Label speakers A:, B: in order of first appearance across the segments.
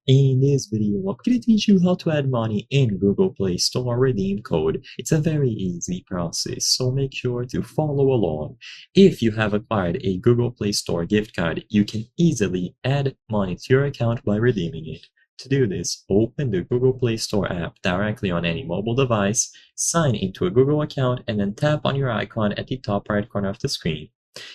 A: In this video, I'm going to teach you how to add money in Google Play Store redeem code. It's a very easy process, so make sure to follow along. If you have acquired a Google Play Store gift card, you can easily add money to your account by redeeming it. To do this, open the Google Play Store app directly on any mobile device, sign into a Google account, and then tap on your icon at the top right corner of the screen.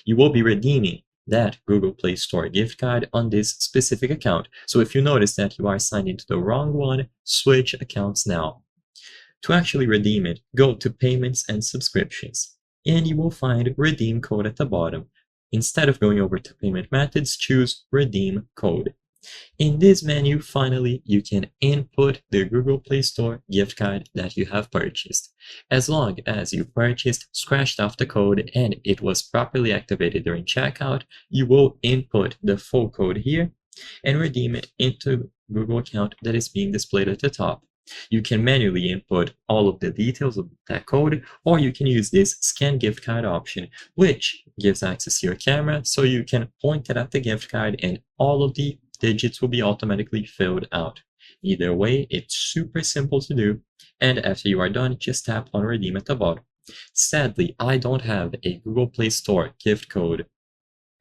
A: You will be redeeming that Google Play Store gift card on this specific account. So if you notice that you are signed into the wrong one, switch accounts now. To actually redeem it, go to Payments and Subscriptions, and you will find Redeem Code at the bottom. Instead of going over to Payment Methods, choose Redeem Code. In this menu, finally, you can input the Google Play Store gift card that you have purchased. As long as you purchased, scratched off the code, and it was properly activated during checkout, you will input the full code here and redeem it into Google account that is being displayed at the top. You can manually input all of the details of that code, or you can use this scan gift card option, which gives access to your camera so you can point it at the gift card and all of the digits will be automatically filled out. Either way, it's super simple to do, and after you are done, just tap on redeem at the bottom. Sadly, I don't have a Google Play Store gift code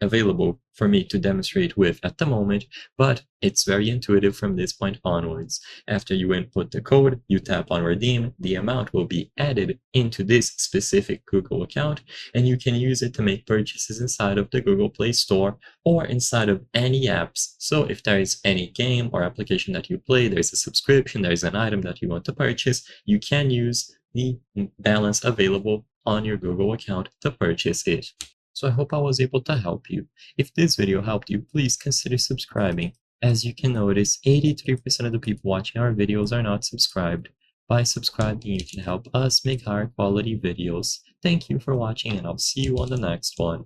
A: available for me to demonstrate with at the moment, but it's very intuitive from this point onwards. After you input the code, you tap on redeem, the amount will be added into this specific Google account, and you can use it to make purchases inside of the Google Play Store or inside of any apps. So if there is any game or application that you play, there's a subscription, there's an item that you want to purchase, you can use the balance available on your Google account to purchase it. So I hope I was able to help you. If this video helped you, please consider subscribing. As you can notice, 83% of the people watching our videos are not subscribed. By subscribing, you can help us make higher quality videos. Thank you for watching, and I'll see you on the next one.